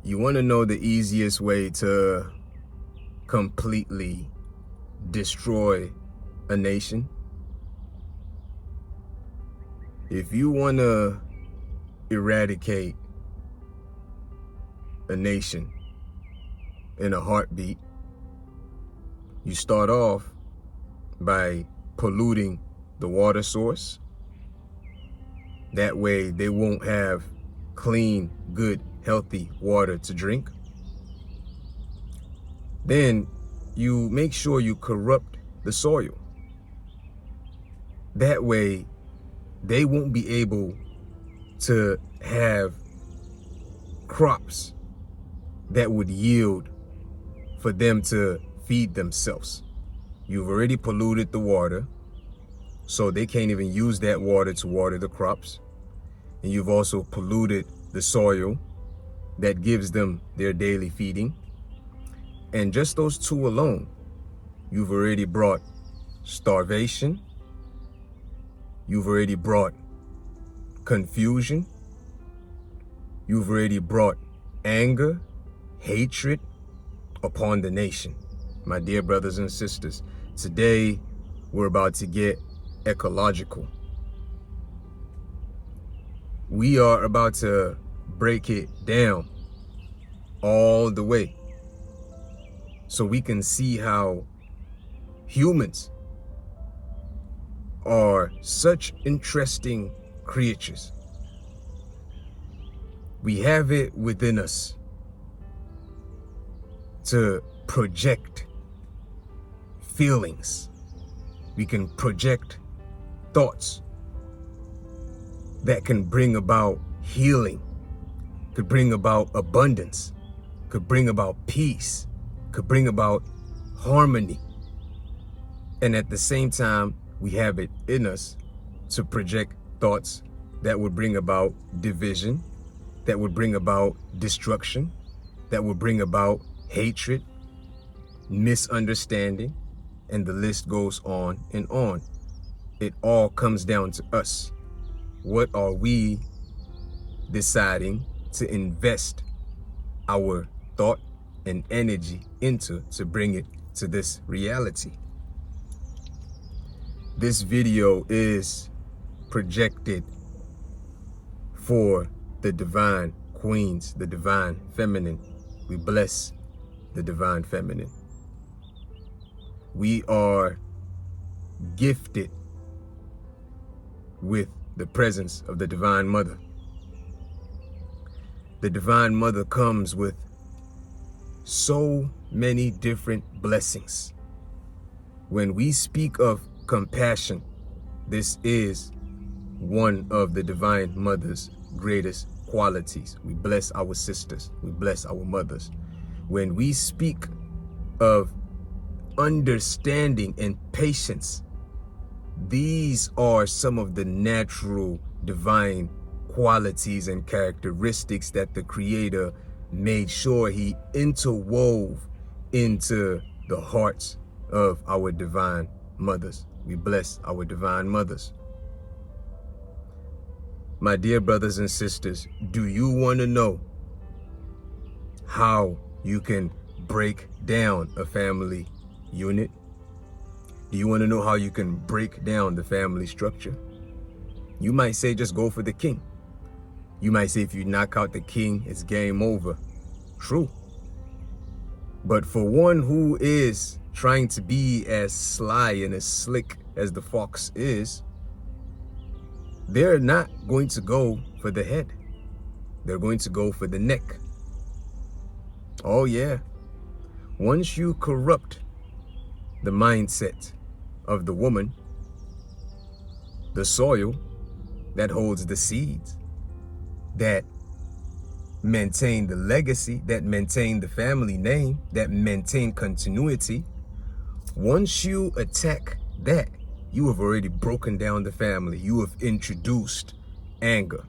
You want to know the easiest way to completely destroy a nation? If you want to eradicate a nation in a heartbeat, you start off by polluting the water source. That way they won't have clean, good, healthy water to drink. Then you make sure you corrupt the soil. That way they won't be able to have crops that would yield for them to feed themselves. You've already polluted the water, so they can't even use that water to water the crops. And you've also polluted the soil that gives them their daily feeding. And just those two alone, you've already brought starvation. You've already brought confusion. You've already brought anger, hatred upon the nation. My dear brothers and sisters, today we're about to get ecological. We are about to break it down all the way so we can see how humans are such interesting creatures. We have it within us to project feelings. We can project thoughts that can bring about healing, could bring about abundance, could bring about peace, could bring about harmony. And at the same time, we have it in us to project thoughts that would bring about division, that would bring about destruction, that would bring about hatred, misunderstanding, and the list goes on and on. It all comes down to us. What are we deciding to invest our thought and energy into to bring it to this reality? This video is projected for the divine queens, the divine feminine. We bless the divine feminine. We are gifted with the presence of the Divine Mother. The Divine Mother comes with so many different blessings. When we speak of compassion, this is one of the Divine Mother's greatest qualities. We bless our sisters. We bless our mothers. When we speak of understanding and patience, these are some of the natural divine qualities and characteristics that the Creator made sure He interwove into the hearts of our divine mothers. We bless our divine mothers. My dear brothers and sisters, do you want to know how you can break down a family unit? Do you want to know how you can break down the family structure? You might say just go for the king. You might say if you knock out the king, it's game over. True. But for one who is trying to be as sly and as slick as the fox is, they're not going to go for the head. They're going to go for the neck. Oh yeah. Once you corrupt the mindset of the woman, the soil that holds the seeds, that maintain the legacy, that maintain the family name, that maintain continuity, once you attack that, you have already broken down the family. You have introduced anger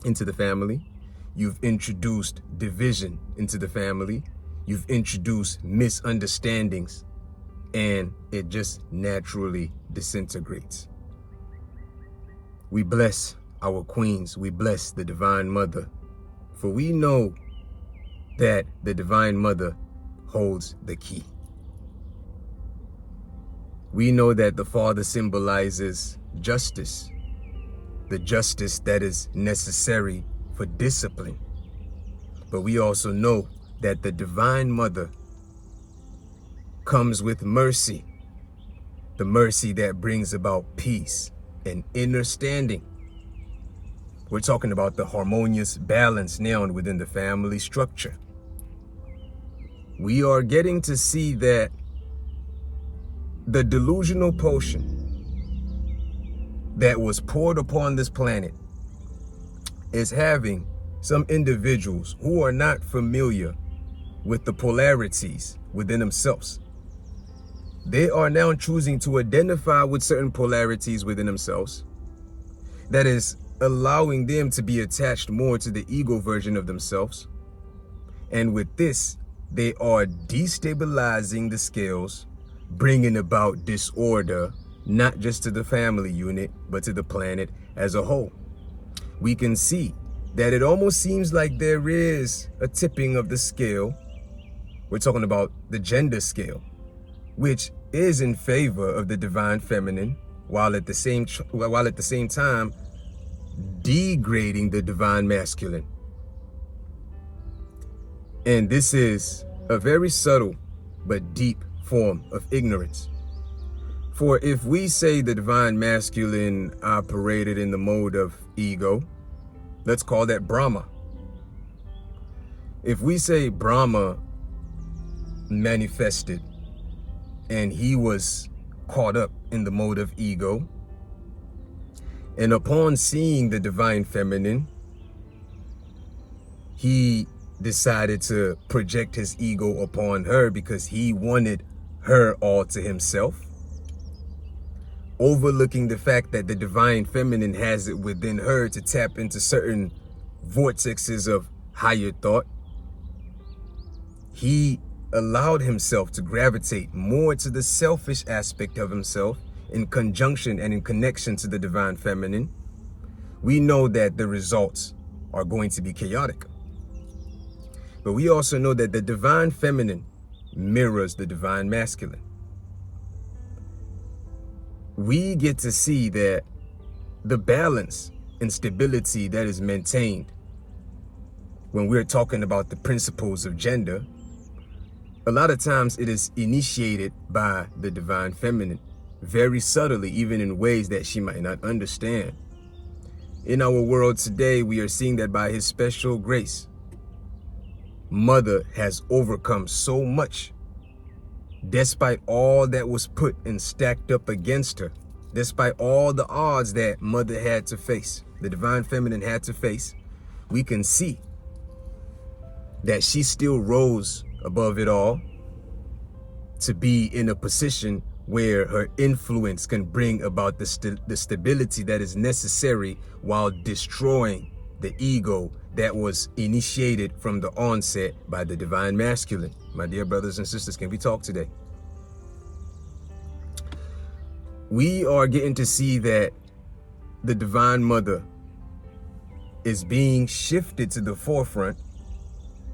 into the family. You've introduced division into the family. You've introduced misunderstandings, and it just naturally disintegrates. We bless our queens. We bless the Divine Mother, for we know that the Divine Mother holds the key. We know that the Father symbolizes justice, the justice that is necessary for discipline. But we also know that the Divine Mother comes with mercy, the mercy that brings about peace and understanding. We're talking about the harmonious balance now within the family structure. We are getting to see that the delusional potion that was poured upon this planet is having some individuals who are not familiar with the polarities within themselves. They are now choosing to identify with certain polarities within themselves that is allowing them to be attached more to the ego version of themselves. And with this, they are destabilizing the scales, bringing about disorder, not just to the family unit, but to the planet as a whole. We can see that it almost seems like there is a tipping of the scale. We're talking about the gender scale, which is in favor of the divine feminine, while at the same time degrading the divine masculine. And this is a very subtle but deep form of ignorance. For if we say the divine masculine operated in the mode of ego, let's call that Brahma. If we say Brahma manifested and he was caught up in the mode of ego, and upon seeing the divine feminine, he decided to project his ego upon her because he wanted her all to himself, overlooking the fact that the divine feminine has it within her to tap into certain vortexes of higher thought. He allowed himself to gravitate more to the selfish aspect of himself in conjunction and in connection to the divine feminine. We know that the results are going to be chaotic. But we also know that the divine feminine mirrors the divine masculine. We get to see that the balance and stability that is maintained when we're talking about the principles of gender, a lot of times it is initiated by the divine feminine, very subtly, even in ways that she might not understand. In our world today, we are seeing that by his special grace, Mother has overcome so much, despite all that was put and stacked up against her, despite all the odds that Mother had to face, the divine feminine had to face. We can see that she still rose above it all to be in a position where her influence can bring about the stability that is necessary while destroying the ego that was initiated from the onset by the divine masculine. My dear brothers and sisters, can we talk today? We are getting to see that the Divine Mother is being shifted to the forefront,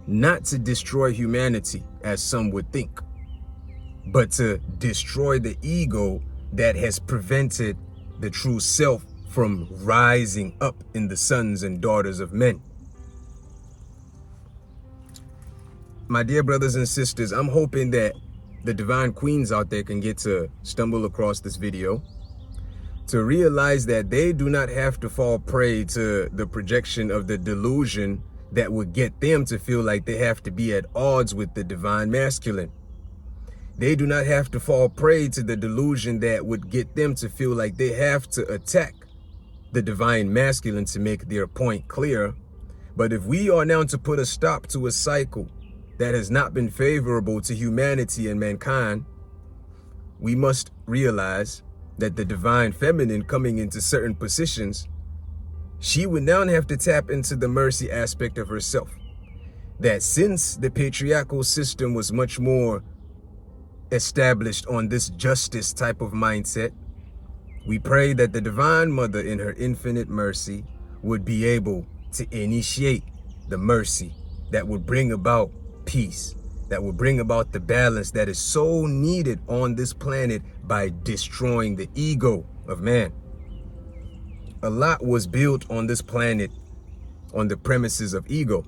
not to destroy humanity, as some would think, but to destroy the ego that has prevented the true self from rising up in the sons and daughters of men. My dear brothers and sisters, I'm hoping that the divine queens out there can get to stumble across this video to realize that they do not have to fall prey to the projection of the delusion that would get them to feel like they have to be at odds with the divine masculine. They do not have to fall prey to the delusion that would get them to feel like they have to attack the divine masculine to make their point clear. But if we are now to put a stop to a cycle that has not been favorable to humanity and mankind, we must realize that the divine feminine coming into certain positions, she would now have to tap into the mercy aspect of herself. That since the patriarchal system was much more established on this justice type of mindset, we pray that the Divine Mother in her infinite mercy would be able to initiate the mercy that would bring about peace, that would bring about the balance that is so needed on this planet by destroying the ego of man. A lot was built on this planet on the premises of ego.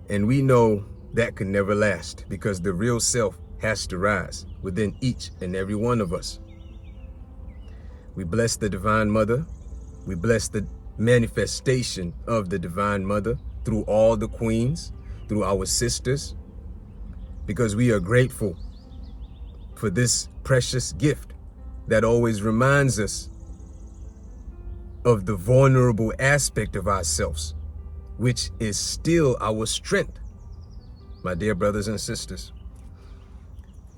And we know that could never last, because the real self has to rise within each and every one of us. We bless the Divine Mother. We bless the manifestation of the Divine Mother through all the queens, through our sisters, because we are grateful for this precious gift that always reminds us of the vulnerable aspect of ourselves, which is still our strength. My dear brothers and sisters,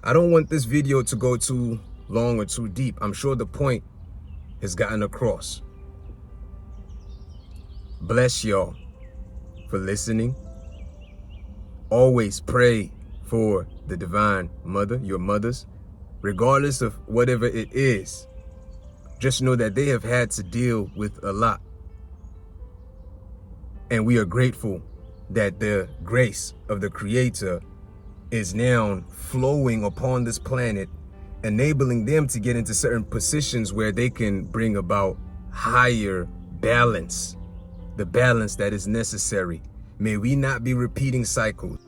I don't want this video to go too long or too deep. I'm sure the point has gotten across. Bless y'all for listening. Always pray for the Divine Mother, your mothers, regardless of whatever it is. Just know that they have had to deal with a lot. And we are grateful that the grace of the Creator is now flowing upon this planet, enabling them to get into certain positions where they can bring about higher balance, the balance that is necessary. May we not be repeating cycles.